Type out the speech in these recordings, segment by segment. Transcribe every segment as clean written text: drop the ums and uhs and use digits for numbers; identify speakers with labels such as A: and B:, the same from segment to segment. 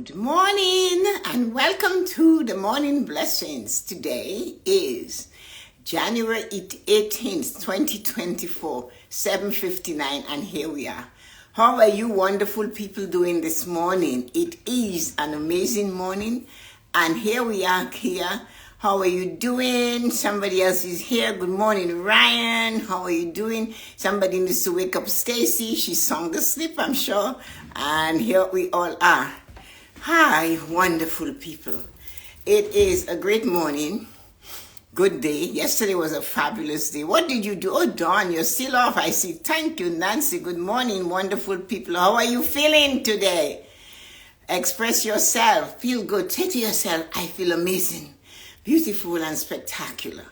A: Good morning and welcome to the Morning Blessings. Today is January 18th, 2024, 7:59, and here we are. How are you wonderful people doing this morning? It is an amazing morning and here we are here. How are you doing? Somebody else is here. Good morning, Ryan. How are you doing? Somebody needs to wake up Stacy. She's sound asleep, I'm sure. And here we all are. Hi, wonderful people. It is a great morning. Good day. Yesterday was a fabulous day. What did you do? Oh, Dawn, you're still off. I see. Thank you, Nancy. Good morning, wonderful people. How are you feeling today? Express yourself. Feel good. Say to yourself, I feel amazing, beautiful, and spectacular.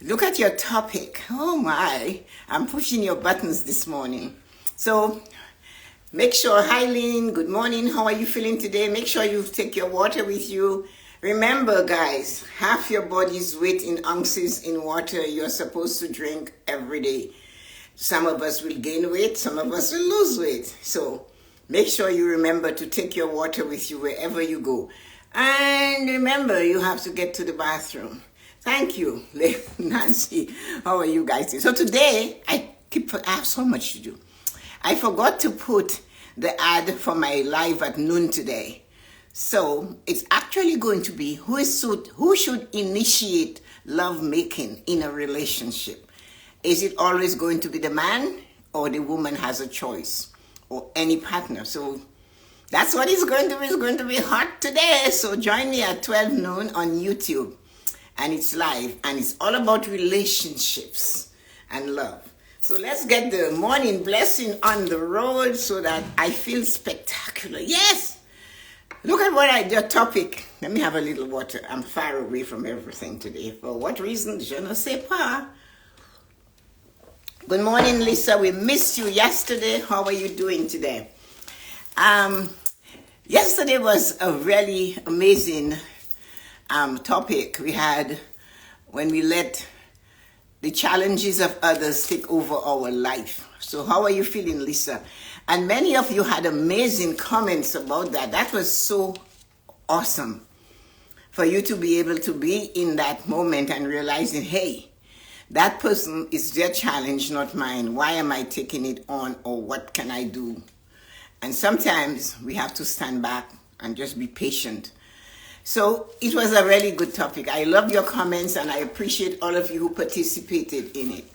A: Look at your topic. Oh, my. I'm pushing your buttons this morning. So, make sure, hi Lynn, good morning, how are you feeling today? Make sure you take your water with you. Remember guys, half your body's weight in ounces in water you're supposed to drink every day. Some of us will gain weight, some of us will lose weight. So make sure you remember to take your water with you wherever you go. And remember, you have to get to the bathroom. Thank you, Nancy. How are you guys doing? So today, I have so much to do. I forgot to put the ad for my live at noon today. So it's actually going to be who should initiate love making in a relationship. Is it always going to be the man or the woman has a choice or any partner? So that's what it's going to be. It's going to be hot today. So join me at 12 noon on YouTube. And it's live. And it's all about relationships and love. So let's get the morning blessing on the road so that I feel spectacular. Yes! Look at your topic. Let me have a little water. I'm far away from everything today. For what reason? Je ne sais pas. Good morning, Lisa. We missed you yesterday. How are you doing today? Yesterday was a really amazing topic we had when we let the challenges of others take over our life. So how are you feeling, Lisa? And many of you had amazing comments about that. That was so awesome for you to be able to be in that moment and realizing, hey, that person is their challenge, not mine. Why am I taking it on, or what can I do? And sometimes we have to stand back and just be patient. So it was a really good topic. I love your comments and I appreciate all of you who participated in it.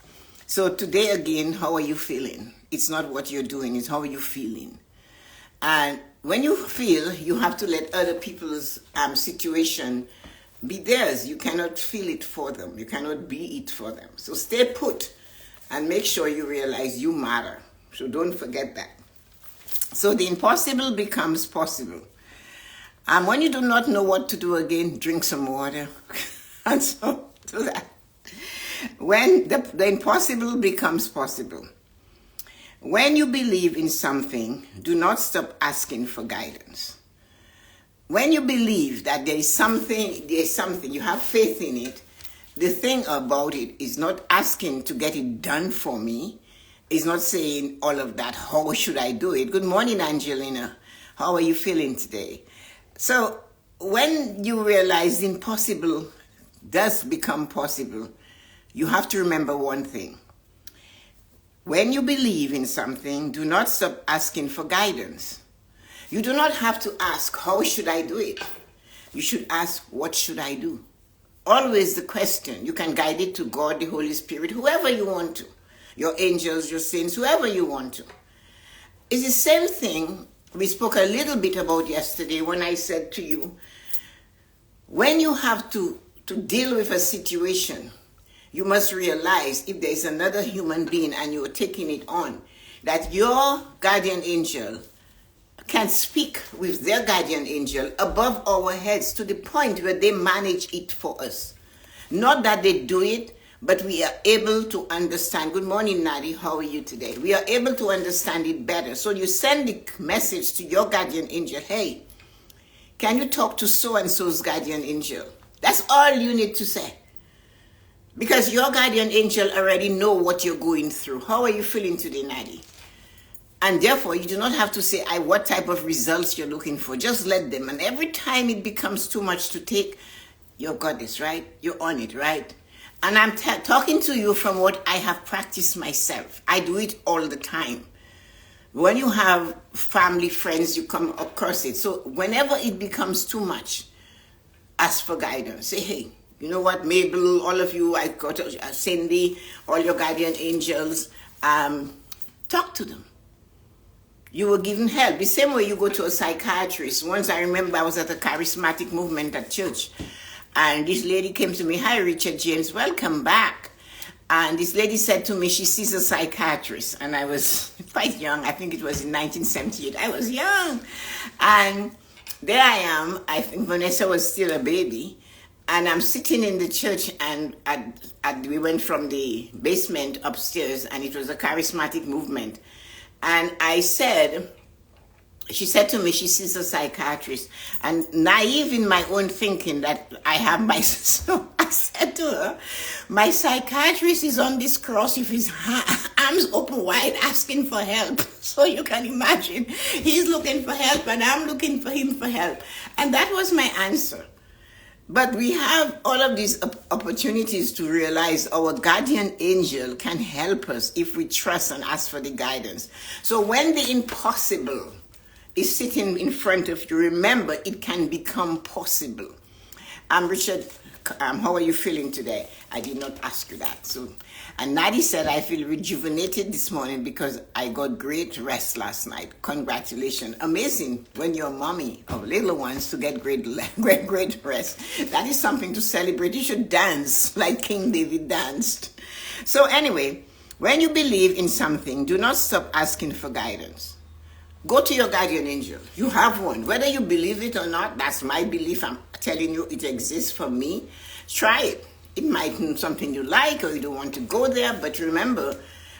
A: So today again, how are you feeling? It's not what you're doing, it's how are you feeling. And when you feel, you have to let other people's situation be theirs. You cannot feel it for them. You cannot be it for them. So stay put and make sure you realize you matter. So don't forget that. So the impossible becomes possible. And when you do not know what to do again, drink some water. And so do that. When the impossible becomes possible. When you believe in something, do not stop asking for guidance. When you believe that there is something, you have faith in it, the thing about it is not asking to get it done for me. It's not saying all of that, how should I do it? Good morning, Angelina. How are you feeling today? So when you realize the impossible does become possible, you have to remember one thing. When you believe in something, do not stop asking for guidance. You do not have to ask, how should I do it? You should ask, what should I do? Always the question. You can guide it to God, the Holy Spirit, whoever you want to. Your angels, your saints, whoever you want to. It's the same thing we spoke a little bit about yesterday when I said to you, when you have to deal with a situation, you must realize if there's another human being and you're taking it on, that your guardian angel can speak with their guardian angel above our heads to the point where they manage it for us. Not that they do it, but we are able to understand. Good morning, Nadi. How are you today? We are able to understand it better. So you send the message to your guardian angel. Hey, can you talk to so-and-so's guardian angel? That's all you need to say. Because your guardian angel already know what you're going through. How are you feeling today, Nadi? And therefore, you do not have to say what type of results you're looking for. Just let them. And every time it becomes too much to take, you've got this, right? You're on it, right? And I'm talking to you from what I have practiced myself. I do it all the time. When you have family, friends, you come across it. So whenever it becomes too much, ask for guidance. Say, hey, you know what, Mabel, all of you, I got Cindy, all your guardian angels, talk to them. You were given help. The same way you go to a psychiatrist. Once I remember I was at a charismatic movement at church, and this lady came to me, hi, Richard James, welcome back. And this lady said to me, she sees a psychiatrist. And I was quite young. I think it was in 1978. I was young. And there I am. I think Vanessa was still a baby. And I'm sitting in the church, and we went from the basement upstairs, and it was a charismatic movement. And she said to me, she sees a psychiatrist. And naive in my own thinking that I have my, so I said to her, my psychiatrist is on this cross with his arms open wide asking for help. So you can imagine, he's looking for help and I'm looking for him for help. And that was my answer. But we have all of these opportunities to realize our guardian angel can help us if we trust and ask for the guidance. So when the impossible is sitting in front of you, remember it can become possible. Richard, how are you feeling today? I did not ask you that. And Nadi said, I feel rejuvenated this morning because I got great rest last night. Congratulations. Amazing when you're a mommy of little ones to get great rest. That is something to celebrate. You should dance like King David danced. So anyway, when you believe in something, do not stop asking for guidance. Go to your guardian angel. You have one. Whether you believe it or not, that's my belief. I'm telling you it exists for me. Try it. It might be something you like or you don't want to go there, but remember,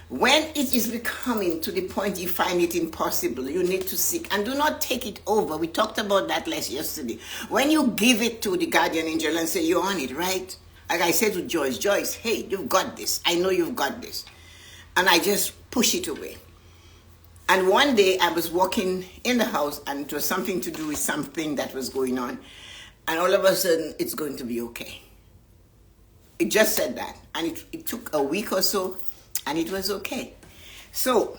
A: when it is becoming to the point you find it impossible, you need to seek, and do not take it over. We talked about that yesterday. When you give it to the guardian angel and say, you're on it, right? Like I said to Joyce, hey, you've got this. I know you've got this. And I just push it away. And one day I was walking in the house, and it was something to do with something that was going on. And all of a sudden, it's going to be okay. It just said that. And it took a week or so, and it was okay. So,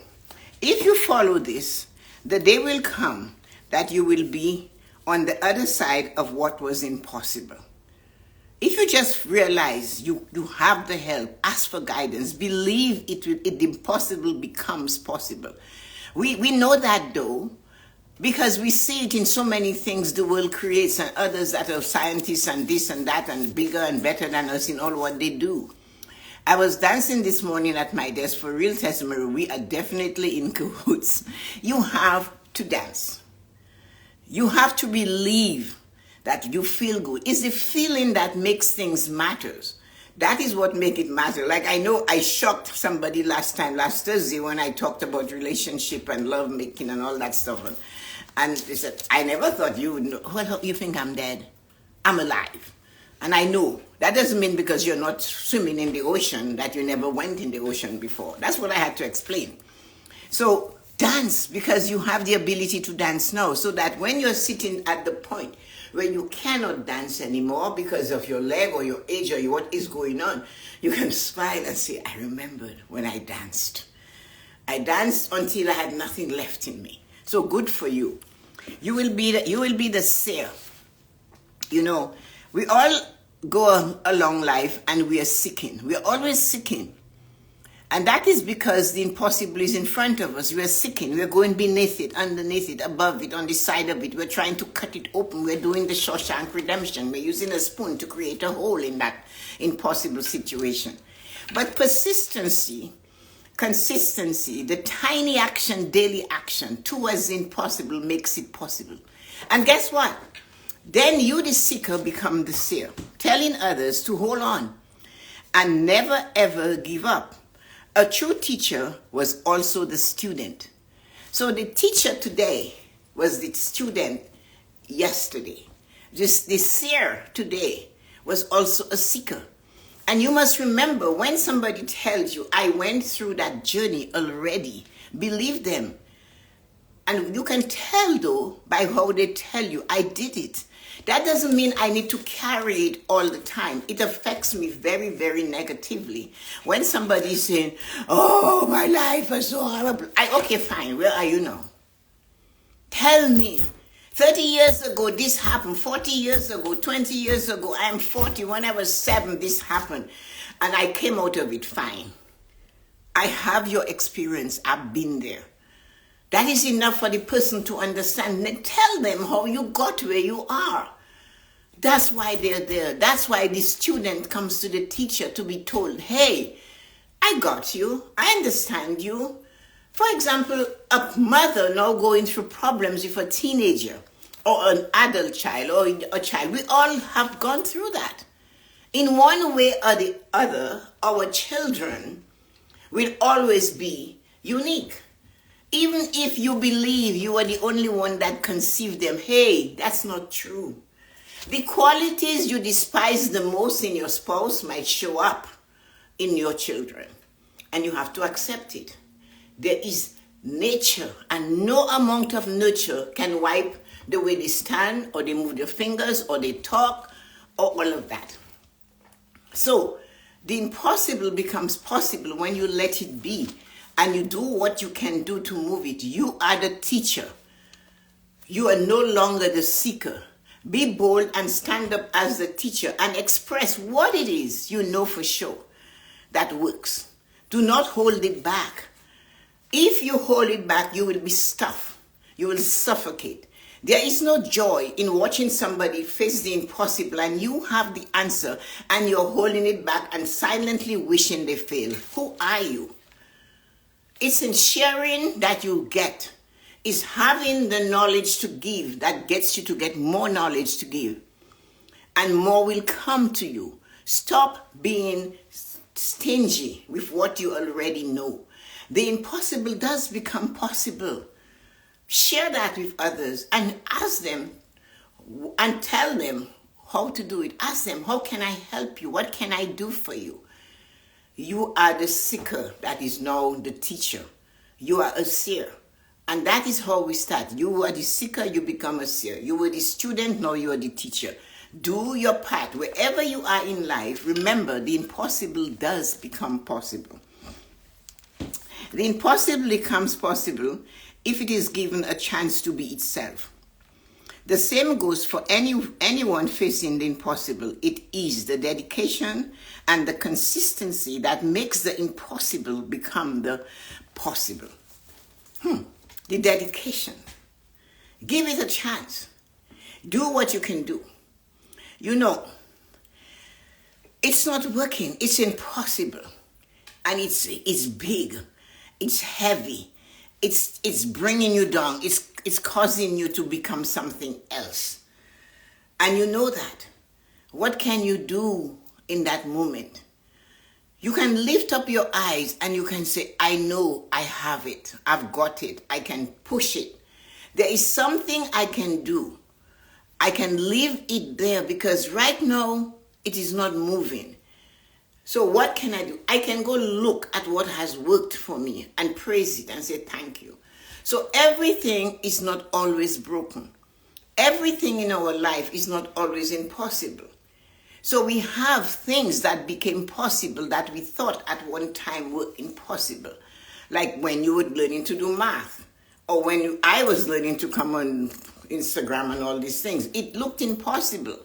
A: if you follow this, the day will come that you will be on the other side of what was impossible. If you just realize you have the help, ask for guidance, believe the impossible becomes possible. We know that though, because we see it in so many things the world creates, and others that are scientists and this and that and bigger and better than us in all what they do. I was dancing this morning at my desk. For real, Tessa-Marie, we are definitely in cahoots. You have to dance. You have to believe that you feel good. It's the feeling that makes things matters. That is what makes it matter. Like I know I shocked somebody last Thursday when I talked about relationship and love making and all that stuff. And they said, I never thought you would know. Well, you think I'm dead? I'm alive. And I know. That doesn't mean because you're not swimming in the ocean that you never went in the ocean before. That's what I had to explain. So dance, because you have the ability to dance now, so that when you're sitting at the point where you cannot dance anymore because of your leg or your age or what is going on, you can smile and say, I remembered when I danced. I danced until I had nothing left in me. So good for you. You will be the seer. You know, we all go along life and we are seeking. We are always seeking. And that is because the impossible is in front of us. We are seeking. We are going beneath it, underneath it, above it, on the side of it. We're trying to cut it open. We're doing the Shawshank Redemption. We're using a spoon to create a hole in that impossible situation. But persistency, consistency, the tiny action, daily action towards the impossible makes it possible. And guess what? Then you, the seeker, become the seer, telling others to hold on and never ever give up. A true teacher was also the student. So the teacher today was the student yesterday. Just the seer today was also a seeker. And you must remember, when somebody tells you, I went through that journey already, believe them. And you can tell, though, by how they tell you, I did it. That doesn't mean I need to carry it all the time. It affects me very, very negatively. When somebody's saying, oh, my life is so horrible. Okay, fine. Where are you now? Tell me. 30 years ago, this happened. 40 years ago, 20 years ago, I'm 40. When I was 7, this happened. And I came out of it fine. I have your experience. I've been there. That is enough for the person to understand. Then tell them how you got where you are. That's why they're there. That's why the student comes to the teacher to be told, hey, I got you. I understand you. For example, a mother now going through problems with a teenager or an adult child or a child. We all have gone through that. In one way or the other, our children will always be unique. Even if you believe you are the only one that conceived them, hey, that's not true. The qualities you despise the most in your spouse might show up in your children, and you have to accept it. There is nature, and no amount of nurture can wipe the way they stand, or they move their fingers, or they talk, or all of that. So, the impossible becomes possible when you let it be. And you do what you can do to move it. You are the teacher. You are no longer the seeker. Be bold and stand up as the teacher and express what it is you know for sure that works. Do not hold it back. If you hold it back, you will be stuffed. You will suffocate. There is no joy in watching somebody face the impossible and you have the answer and you're holding it back and silently wishing they fail. Who are you? It's in sharing that you get. It's having the knowledge to give that gets you to get more knowledge to give. And more will come to you. Stop being stingy with what you already know. The impossible does become possible. Share that with others and ask them and tell them how to do it. Ask them, how can I help you? What can I do for you? You are the seeker that is now the teacher. You are a seer. And that is how we start. You were the seeker, you become a seer. You were the student, now you are the teacher. Do your part. Wherever you are in life, remember the impossible does become possible. The impossible becomes possible if it is given a chance to be itself. The same goes for anyone facing the impossible. It is the dedication and the consistency that makes the impossible become the possible. The dedication. Give it a chance. Do what you can do. You know, it's not working. It's impossible. And it's big. It's heavy. It's bringing you down. It's causing you to become something else. And you know that. What can you do in that moment? You can lift up your eyes and you can say, I know I have it. I've got it. I can push it. There is something I can do. I can leave it there because right now it is not moving. So what can I do? I can go look at what has worked for me and praise it and say thank you. So everything is not always broken. Everything in our life is not always impossible. So we have things that became possible that we thought at one time were impossible. Like when you were learning to do math, or when I was learning to come on Instagram and all these things. It looked impossible,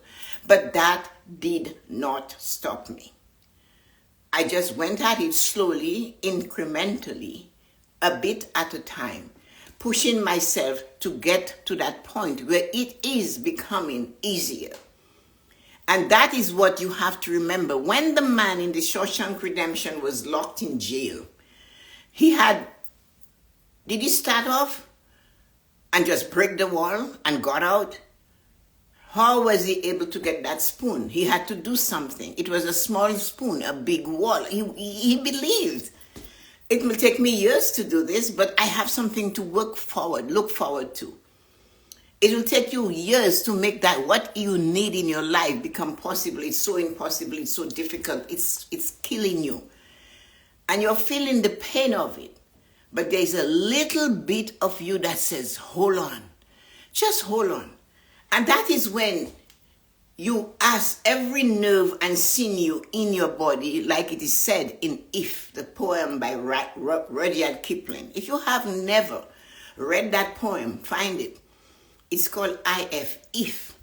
A: but that did not stop me. I just went at it slowly, incrementally, a bit at a time, pushing myself to get to that point where it is becoming easier. And that is what you have to remember. When the man in the Shawshank Redemption was locked in jail, did he start off and just break the wall and got out? How was he able to get that spoon? He had to do something. It was a small spoon, a big wall. He believed. It will take me years to do this, but I have something to look forward to. It will take you years to make that what you need in your life become possible. It's so impossible. It's so difficult. It's killing you. And you're feeling the pain of it. But there's a little bit of you that says, hold on. Just hold on. And that is when you ask every nerve and sinew in your body, like it is said in If, the poem by Rudyard Kipling. If you have never read that poem, find it. It's called If,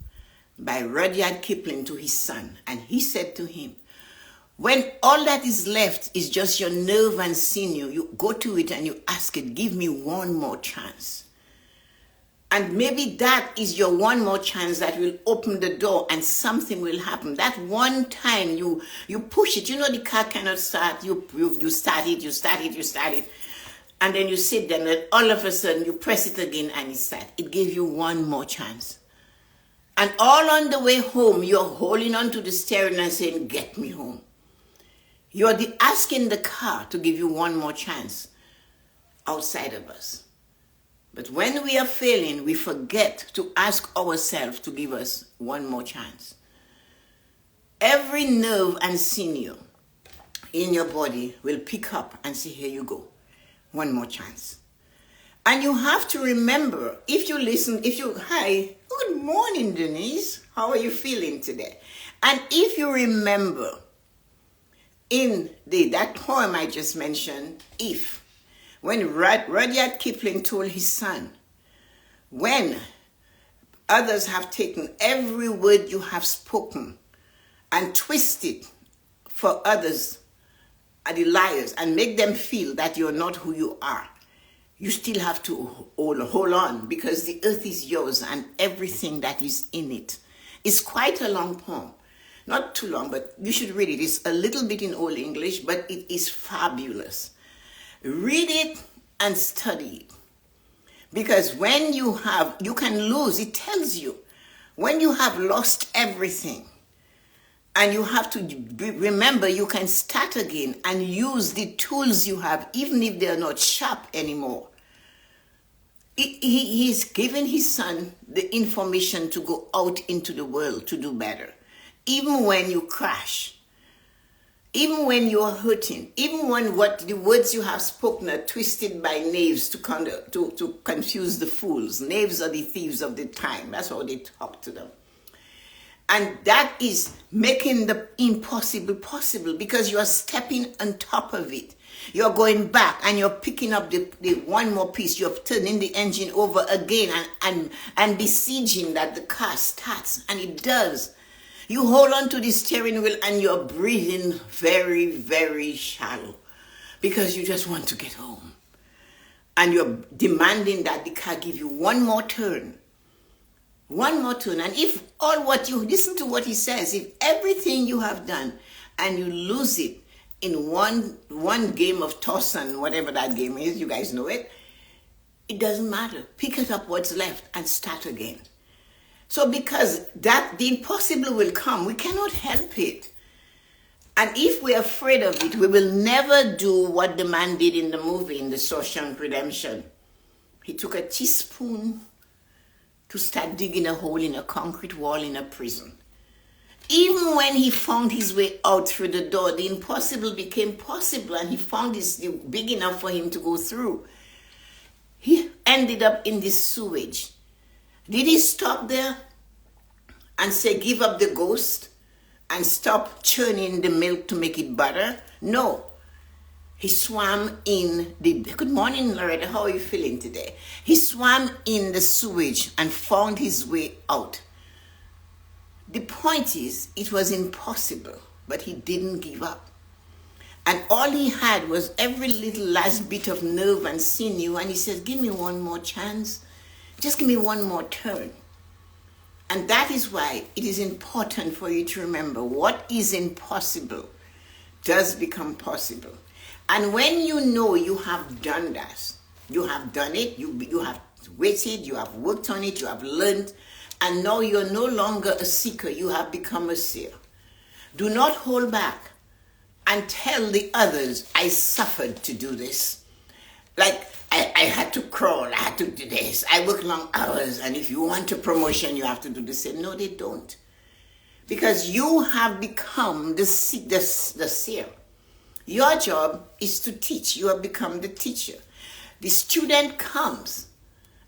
A: by Rudyard Kipling to his son. And he said to him, when all that is left is just your nerve and sinew, you go to it and you ask it, give me one more chance. And maybe that is your one more chance that will open the door and something will happen. That one time you push it. You know the car cannot start. You start it. And then you sit there and all of a sudden you press it again and it starts. It gives you one more chance. And all on the way home, you're holding on to the steering and saying, get me home. You're asking the car to give you one more chance outside of us. But when we are failing, we forget to ask ourselves to give us one more chance. Every nerve and sinew in your body will pick up and say, here you go, one more chance. And you have to remember, hi, good morning, Denise. How are you feeling today? And if you remember in that poem I just mentioned, If, when Rudyard Kipling told his son, when others have taken every word you have spoken and twisted for others, are the liars, and make them feel that you're not who you are, you still have to hold on, because the earth is yours and everything that is in it. It's quite a long poem. Not too long, but you should read it. It's a little bit in Old English, but it is fabulous. Read it and study it. Because when you can lose, it tells you, when you have lost everything, and you have to remember you can start again and use the tools you have, even if they're not sharp anymore. He's given his son the information to go out into the world to do better. Even when you crash, even when you're hurting, even when the words you have spoken are twisted by knaves to confuse the fools. Knaves are the thieves of the time. That's how they talk to them. And that is making the impossible possible, because you are stepping on top of it. You're going back and you're picking up the one more piece. You're turning the engine over again and besieging that the car starts. And it does. You hold on to the steering wheel and you're breathing very, very shallow, because you just want to get home. And you're demanding that the car give you one more turn. One more turn. And if listen to what he says, if everything you have done and you lose it in one game of toss and whatever that game is, you guys know it, it doesn't matter. Pick it up what's left and start again. So because the impossible will come, we cannot help it. And if we're afraid of it, we will never do what the man did in the movie, in The Shawshank Redemption. He took a teaspoon to start digging a hole in a concrete wall in a prison. Even when he found his way out through the door, the impossible became possible, and he found this big enough for him to go through. He ended up in this sewage. Did he stop there and say, give up the ghost and stop churning the milk to make it butter? No. He swam in good morning, Loretta, how are you feeling today? He swam in the sewage and found his way out. The point is, it was impossible, but he didn't give up. And all he had was every little last bit of nerve and sinew, and he says, give me one more chance. Just give me one more turn. And that is why it is important for you to remember what is impossible does become possible. And when you know you have done that, you have done it, you have waited, you have worked on it, you have learned, and now you're no longer a seeker, you have become a seer. Do not hold back and tell the others, I suffered to do this. Like, I had to crawl, I had to do this, I work long hours, and if you want a promotion, you have to do the same. No, they don't. Because you have become the seer. Your job is to teach. You have become the teacher. The student comes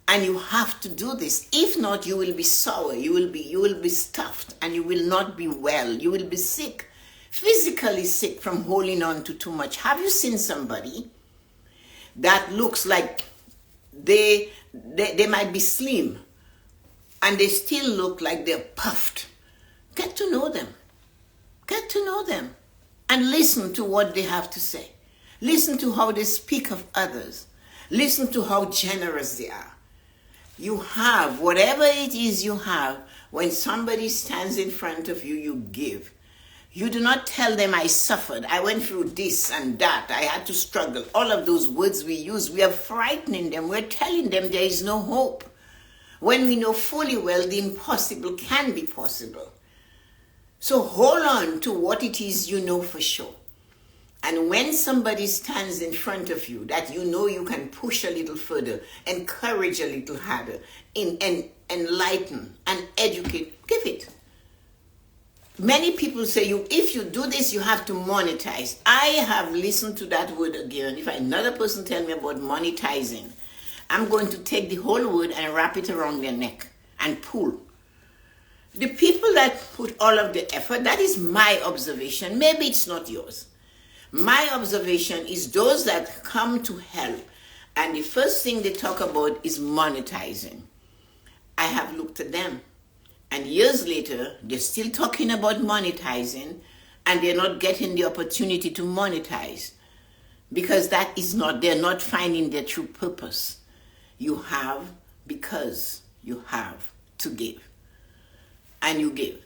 A: and you have to do this. If not, you will be sour, you will be stuffed, and you will not be well. You will be sick, physically sick from holding on to too much. Have you seen somebody that looks like they might be slim and they still look like they're puffed? Get to know them. Get to know them and listen to what they have to say. Listen to how they speak of others. Listen to how generous they are. You have, whatever it is you have, when somebody stands in front of you, you give. You do not tell them, I suffered, I went through this and that, I had to struggle. All of those words we use, we are frightening them. We're telling them there is no hope. When we know fully well the impossible can be possible. So hold on to what it is you know for sure. And when somebody stands in front of you that you know you can push a little further, encourage a little harder, and enlighten and educate, give it. Many people say, if you do this, you have to monetize. I have listened to that word again. If another person tell me about monetizing, I'm going to take the whole word and wrap it around their neck and pull. The people that put all of the effort, that is my observation. Maybe it's not yours. My observation is those that come to help, and the first thing they talk about is monetizing. I have looked at them, and years later, they're still talking about monetizing, and they're not getting the opportunity to monetize, because they're not finding their true purpose. You have because you have to give. And you give,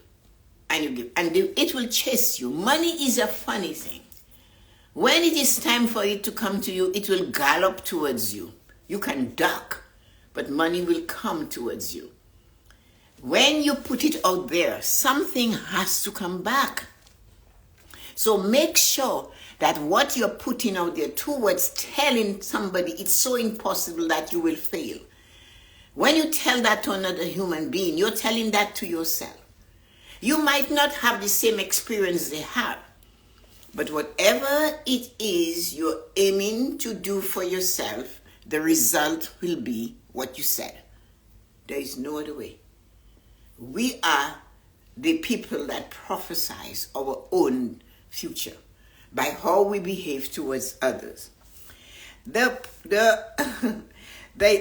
A: and you give, and it will chase you. Money is a funny thing. When it is time for it to come to you, it will gallop towards you. You can duck, but money will come towards you. When you put it out there, something has to come back. So make sure that what you're putting out there towards telling somebody it's so impossible that you will fail. When you tell that to another human being, you're telling that to yourself. You might not have the same experience they have, but whatever it is you're aiming to do for yourself, the result will be what you said. There is no other way. We are the people that prophesize our own future by how we behave towards others. The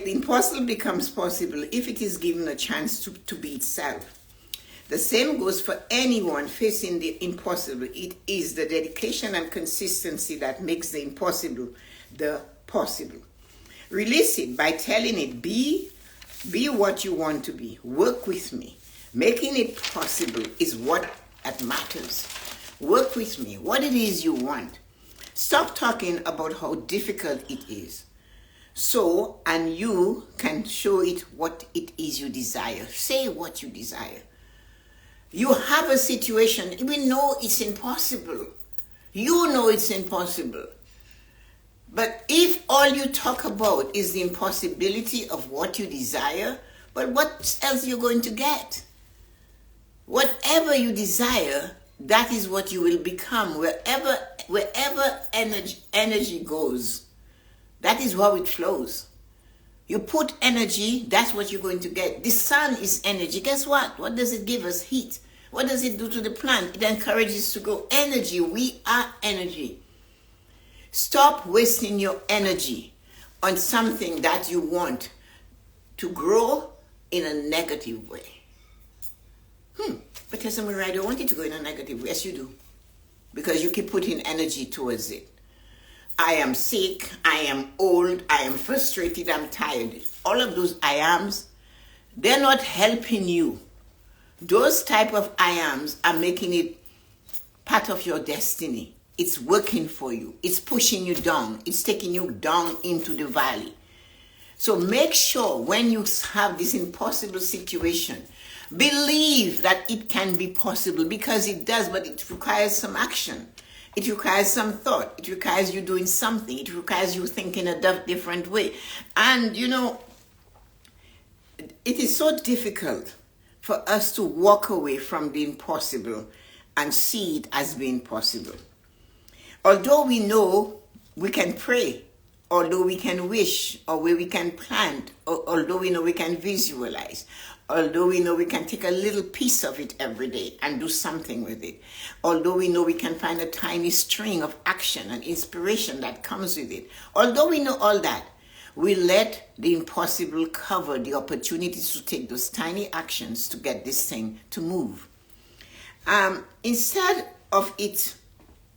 A: impossible becomes possible if it is given a chance to be itself. The same goes for anyone facing the impossible. It is the dedication and consistency that makes the impossible the possible. Release it by telling it, be what you want to be. Work with me. Making it possible is what matters. Work with me. What it is you want. Stop talking about how difficult it is. And you can show it what it is you desire. Say what you desire. You have a situation, we know it's impossible. You know it's impossible. But if all you talk about is the impossibility of what you desire, but what else you're going to get? Whatever you desire, that is what you will become. Wherever energy goes, that is how it flows. You put energy, that's what you're going to get. The sun is energy. Guess what? What does it give us? Heat. What does it do to the plant? It encourages to grow. Energy. We are energy. Stop wasting your energy on something that you want to grow in a negative way. But Tessa-Marie, I don't want it to go in a negative way. Yes, you do. Because you keep putting energy towards it. I am sick, I am old, I am frustrated, I'm tired. All of those I ams, they're not helping you. Those type of I ams are making it part of your destiny. It's working for you. It's pushing you down. It's taking you down into the valley. So make sure when you have this impossible situation, believe that it can be possible, because it does, but it requires some action. It requires some thought. It requires you doing something. It requires you thinking a different way. And, it is so difficult for us to walk away from the impossible and see it as being possible. Although we know we can pray although we can wish, or where we can plant, or although we know we can visualize, although we know we can take a little piece of it every day and do something with it, although we know we can find a tiny string of action and inspiration that comes with it, although we know all that, we let the impossible cover the opportunities to take those tiny actions to get this thing to move. Instead of it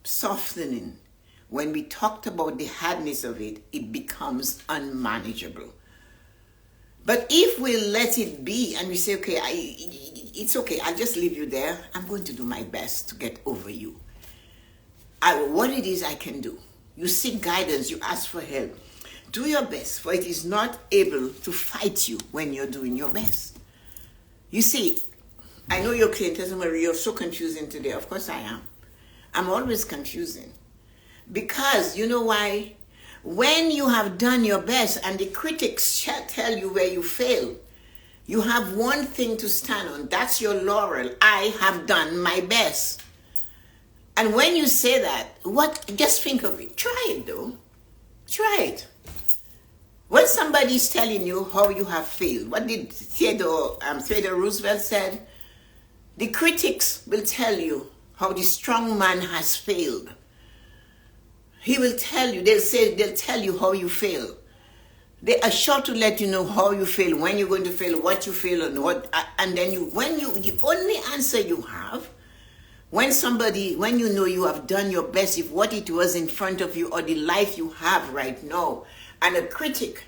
A: softening, when we talked about the hardness of it, it becomes unmanageable. But if we let it be and we say, okay, it's okay, I'll just leave you there. I'm going to do my best to get over you. What it is I can do. You seek guidance, you ask for help. Do your best, for it is not able to fight you when you're doing your best. You see, I know you're saying, Tessa-Marie, you're so confusing today. Of course I am. I'm always confusing. Because, you know why? When you have done your best and the critics tell you where you failed, you have one thing to stand on. That's your laurel. I have done my best. And when you say that, just think of it. Try it though. Try it. When somebody's telling you how you have failed, what did Theodore Roosevelt said? The critics will tell you how the strong man has failed. He will tell you, they'll tell you how you fail. They are sure to let you know how you fail, when you're going to fail, what you fail, and then the only answer you have, when you know you have done your best, if what it was in front of you or the life you have right now, and a critic,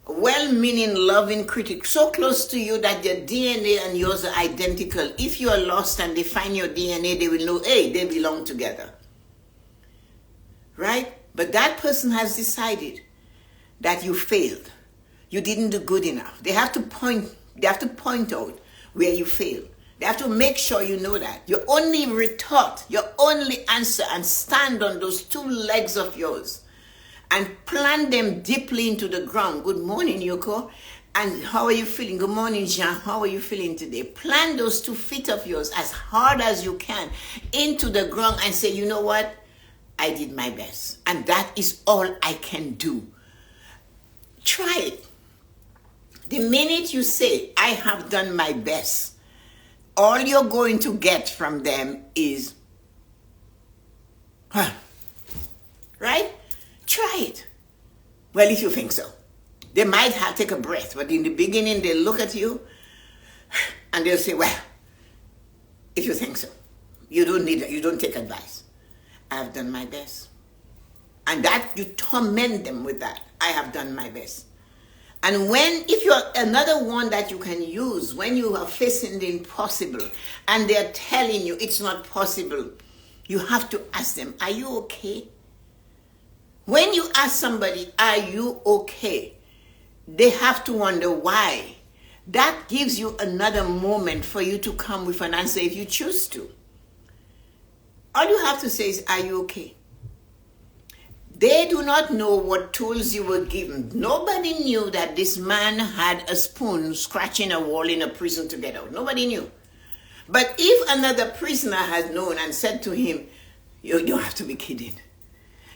A: a well-meaning, loving critic, so close to you that their DNA and yours are identical. If you are lost and they find your DNA, they will know, hey, they belong together. Right? But that person has decided that you failed. You didn't do good enough. They have to point out where you failed. They have to make sure you know that. Your only retort, your only answer, and stand on those two legs of yours and plant them deeply into the ground. Good morning, Yoko. And how are you feeling? Good morning, Jean. How are you feeling today? Plant those 2 feet of yours as hard as you can into the ground and say, you know what? I did my best. And that is all I can do. Try it. The minute you say, I have done my best, all you're going to get from them is, right? Try it. Well, if you think so. They might take a breath, but in the beginning, they'll look at you and they'll say, well, if you think so, you don't take advice. I have done my best. And that, you torment them with that. I have done my best. And if you're another one that you can use when you are facing the impossible and they're telling you it's not possible, you have to ask them, are you okay? When you ask somebody, are you okay? They have to wonder why. That gives you another moment for you to come with an answer if you choose to. All you have to say is, are you okay? They do not know what tools you were given. Nobody knew that this man had a spoon scratching a wall in a prison to get out. Nobody knew. But if another prisoner had known and said to him, you have to be kidding.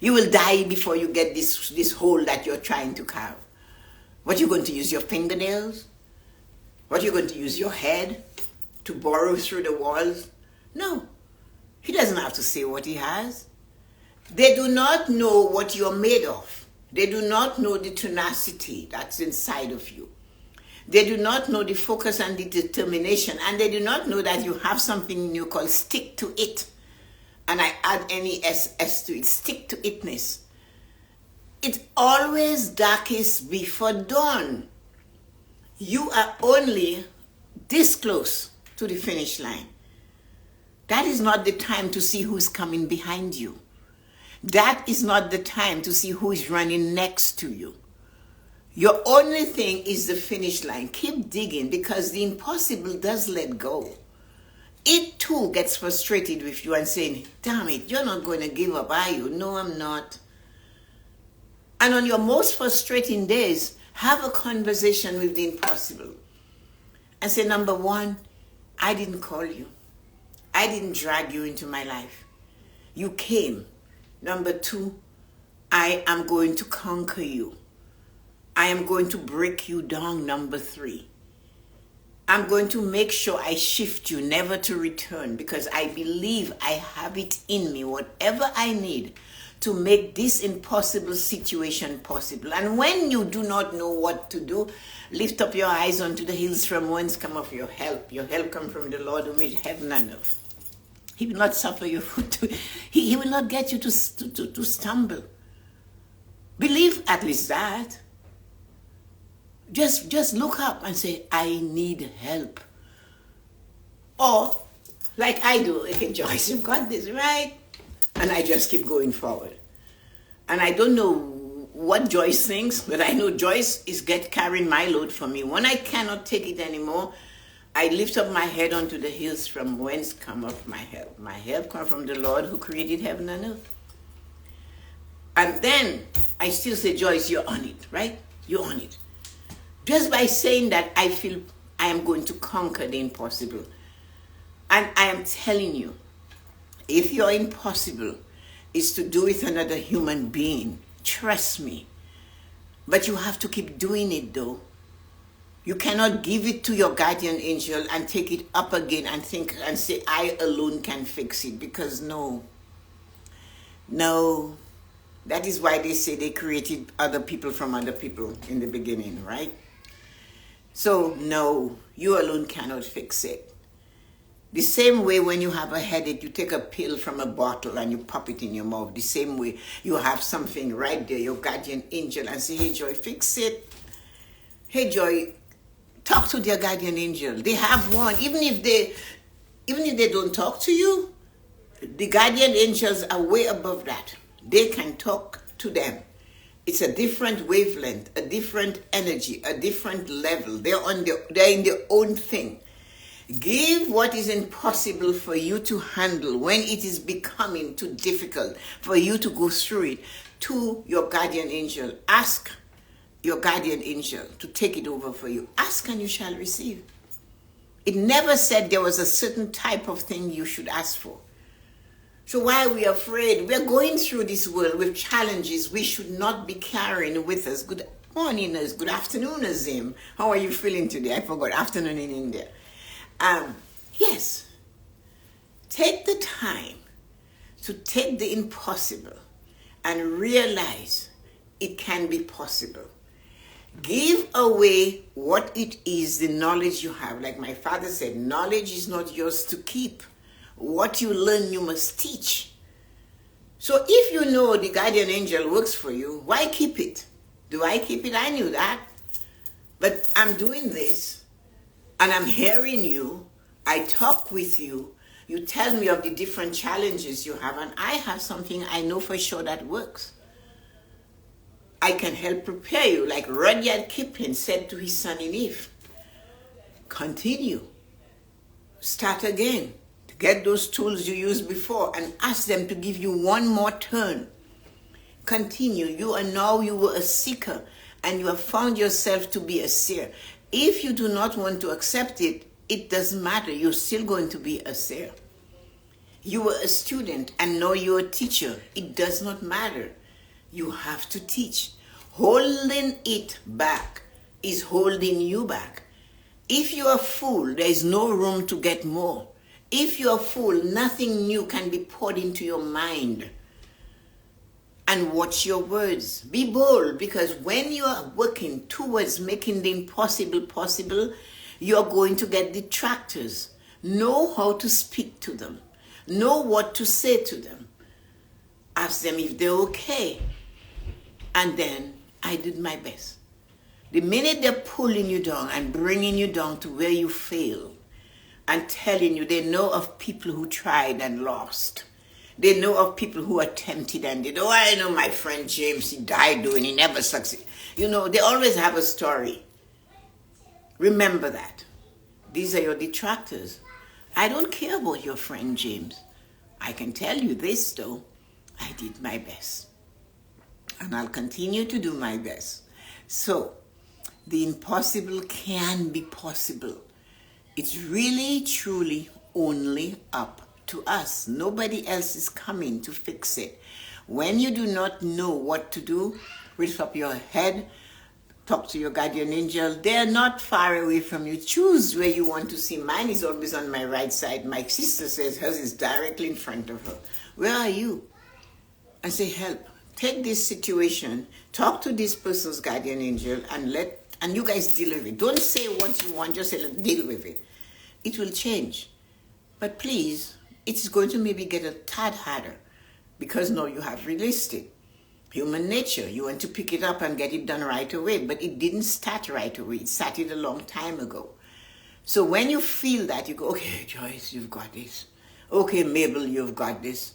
A: You will die before you get this hole that you're trying to carve. What, you going to use your fingernails? What, you going to use your head to burrow through the walls? No. He doesn't have to say what he has. They do not know what you're made of. They do not know the tenacity that's inside of you. They do not know the focus and the determination. And they do not know that you have something in you called stick to it. And I add NESS to it, stick to itness. It's always darkest before dawn. You are only this close to the finish line. That is not the time to see who's coming behind you. That is not the time to see who is running next to you. Your only thing is the finish line. Keep digging, because the impossible does let go. It too gets frustrated with you and saying, damn it, you're not going to give up, are you? No, I'm not. And on your most frustrating days, have a conversation with the impossible. And say, number one, I didn't call you. I didn't drag you into my life. You came. Number two, I am going to conquer you. I am going to break you down, number 3. I'm going to make sure I shift you never to return, because I believe I have it in me, whatever I need to make this impossible situation possible. And when you do not know what to do, lift up your eyes unto the hills from whence cometh your help. Your help comes from the Lord who made heaven and earth. He will not suffer your foot to, he will not get you to stumble. Believe at least that. Just look up and say, I need help. Or, like I do, okay, Joyce, you've got this, right? And I just keep going forward. And I don't know what Joyce thinks, but I know Joyce is carrying my load for me. When I cannot take it anymore, I lift up my head onto the hills from whence cometh my help. My help comes from the Lord who created heaven and earth. And then I still say, Joyce, you're on it, right? You're on it. Just by saying that, I feel I am going to conquer the impossible. And I am telling you, if your impossible is to do with another human being, trust me. But you have to keep doing it though. You cannot give it to your guardian angel and take it up again and think and say, I alone can fix it. Because no. That is why they say they created other people from other people in the beginning, right? So, no, you alone cannot fix it. The same way when you have a headache, you take a pill from a bottle and you pop it in your mouth. The same way you have something right there, your guardian angel, and say, hey, Joy, fix it. Hey, Joy, talk to their guardian angel. They have one. Even if they don't talk to you, the guardian angels are way above that. They can talk to them. It's a different wavelength, a different energy, a different level. They're in their own thing. Give what is impossible for you to handle when it is becoming too difficult for you to go through it to your guardian angel. Ask your guardian angel to take it over for you. Ask and you shall receive. It never said there was a certain type of thing you should ask for. So why are we afraid? We're going through this world with challenges we should not be carrying with us. Good morning, good afternoon, Azim. How are you feeling today? I forgot afternoon in India. Yes, take the time to take the impossible and realize it can be possible. Give away what it is, the knowledge you have. Like my father said, knowledge is not yours to keep. What you learn, you must teach. So if you know the guardian angel works for you, why keep it? Do I keep it? I knew that. But I'm doing this, and I'm hearing you. I talk with you. You tell me of the different challenges you have, and I have something I know for sure that works. I can help prepare you, like Rudyard Kipling said to his son in Eve. Continue. Start again. Get those tools you used before and ask them to give you one more turn. Continue. You were a seeker and you have found yourself to be a seer. If you do not want to accept it, it doesn't matter. You're still going to be a seer. You were a student and now you're a teacher. It does not matter. You have to teach. Holding it back is holding you back. If you're full, there is no room to get more. If you're full, nothing new can be poured into your mind. And watch your words. Be bold, because when you are working towards making the impossible possible, you're going to get detractors. Know how to speak to them. Know what to say to them. Ask them if they're okay. And then I did my best. The minute they're pulling you down and bringing you down to where you fail, and telling you, they know of people who tried and lost. They know of people who attempted and did. Oh, I know my friend James, he died doing, he never succeeded. You know, they always have a story. Remember that. These are your detractors. I don't care about your friend James. I can tell you this though, I did my best. And I'll continue to do my best. So, the impossible can be possible. It's really, truly only up to us. Nobody else is coming to fix it. When you do not know what to do, lift up your head, talk to your guardian angel. They're not far away from you. Choose where you want to see. Mine is always on my right side. My sister says hers is directly in front of her. Where are you? And say, help. Take this situation, talk to this person's guardian angel, and you guys deal with it. Don't say what you want, just say, deal with it. It will change. But please, it's going to maybe get a tad harder because now you have released it. Human nature, you want to pick it up and get it done right away, but it didn't start right away. It started a long time ago. So when you feel that, you go, okay, Joyce, you've got this. Okay, Mabel, you've got this.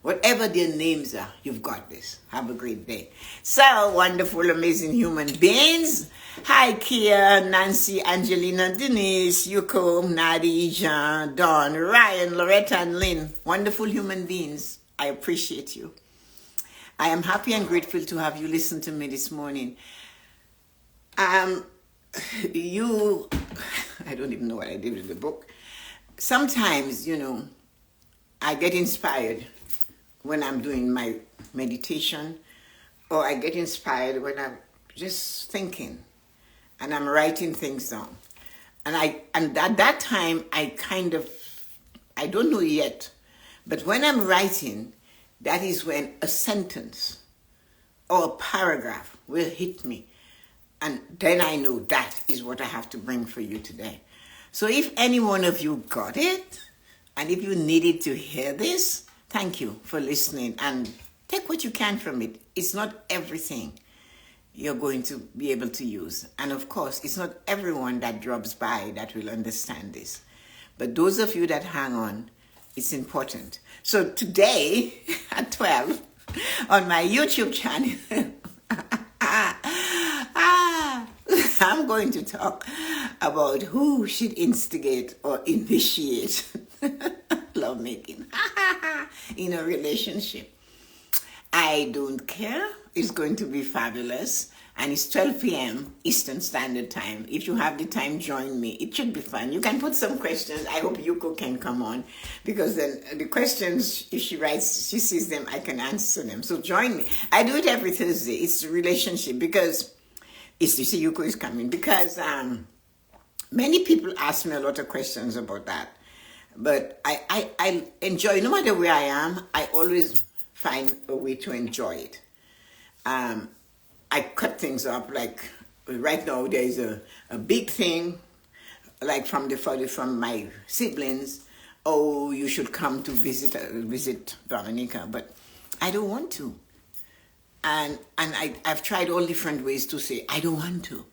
A: Whatever their names are, you've got this. Have a great day. So, wonderful, amazing human beings. Hi, Kia, Nancy, Angelina, Denise, Yuko, Nadi, Jean, Dawn, Ryan, Loretta, and Lynn. Wonderful human beings. I appreciate you. I am happy and grateful to have you listen to me this morning. I don't even know what I did with the book. Sometimes, I get inspired when I'm doing my meditation, or I get inspired when I'm just thinking and I'm writing things down. And at that time, I don't know yet, but when I'm writing, that is when a sentence or a paragraph will hit me. And then I know that is what I have to bring for you today. So if any one of you got it, and if you needed to hear this, thank you for listening, and take what you can from it. It's not everything you're going to be able to use. And of course, it's not everyone that drops by that will understand this. But those of you that hang on, it's important. So today at 12 on my YouTube channel, I'm going to talk about who should instigate or initiate lovemaking in a relationship. I don't care. It's going to be fabulous. And it's 12 p.m. Eastern Standard Time. If you have the time, join me. It should be fun. You can put some questions. I hope Yuko can come on, because then the questions, if she writes, she sees them, I can answer them. So join me. I do it every Thursday. It's a relationship, because you see, Yuko is coming. Because many people ask me a lot of questions about that. But I enjoy, no matter where I am, I always find a way to enjoy it. I cut things up, like right now there is a big thing, like from my siblings. Oh, you should come to visit Dominica, but I don't want to. And I've tried all different ways to say I don't want to.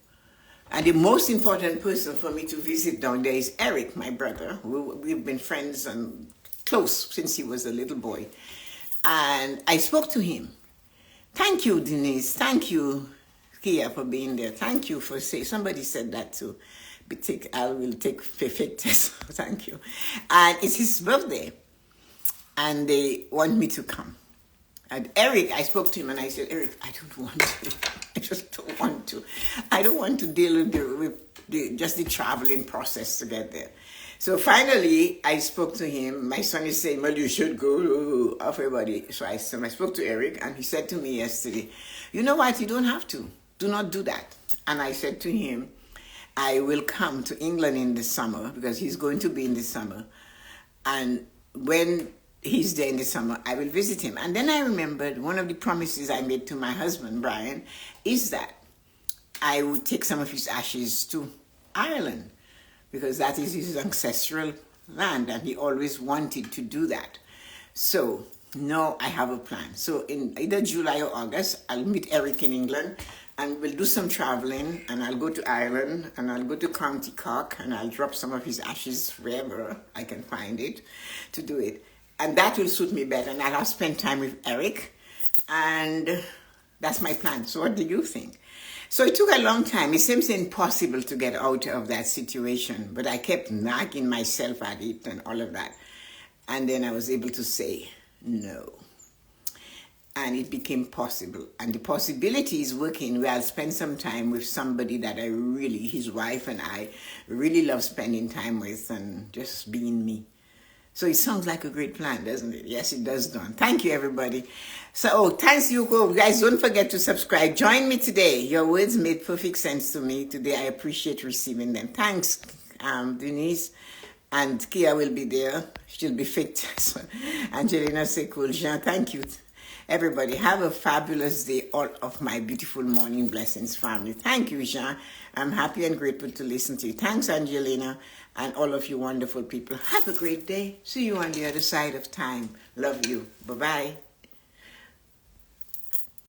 A: And the most important person for me to visit down there is Eric, my brother. We've been friends and close since he was a little boy. And I spoke to him. Thank you, Denise. Thank you, Kia, for being there. Thank you for saying, somebody said that too. I will take perfect test. Thank you. And it's his birthday. And they want me to come. And Eric, I spoke to him and I said, Eric, I don't want to. I just don't want to. I don't want to deal with the traveling process to get there. So finally, I spoke to him. My son is saying, well, you should go, everybody. So I spoke to Eric, and he said to me yesterday, you know what, you don't have to. Do not do that. And I said to him, I will come to England in the summer, because he's going to be in the summer. And when he's there in the summer, I will visit him. And then I remembered one of the promises I made to my husband, Brian, is that I would take some of his ashes to Ireland, because that is his ancestral land, and he always wanted to do that. So now I have a plan. So in either July or August, I'll meet Eric in England, and we'll do some traveling, and I'll go to Ireland, and I'll go to County Cork, and I'll drop some of his ashes wherever I can find it to do it. And that will suit me better, and I'll spend time with Eric, and that's my plan. So what do you think? So it took a long time. It seems impossible to get out of that situation, but I kept nagging myself at it and all of that. And then I was able to say no. And it became possible. And the possibility is working where I'll spend some time with somebody that his wife and I really love spending time with, and just being me. So it sounds like a great plan, doesn't it? Yes, it does, Dawn. Thank you, everybody. So, thanks, Yuko. Guys, don't forget to subscribe. Join me today. Your words made perfect sense to me today. I appreciate receiving them. Thanks, Denise. And Kia will be there. She'll be fit. So, Angelina Sekul, Jean, thank you. Everybody, have a fabulous day, all of my beautiful morning blessings family. Thank you, Jean. I'm happy and grateful to listen to you. Thanks, Angelina, and all of you wonderful people. Have a great day. See you on the other side of time. Love you. Bye-bye.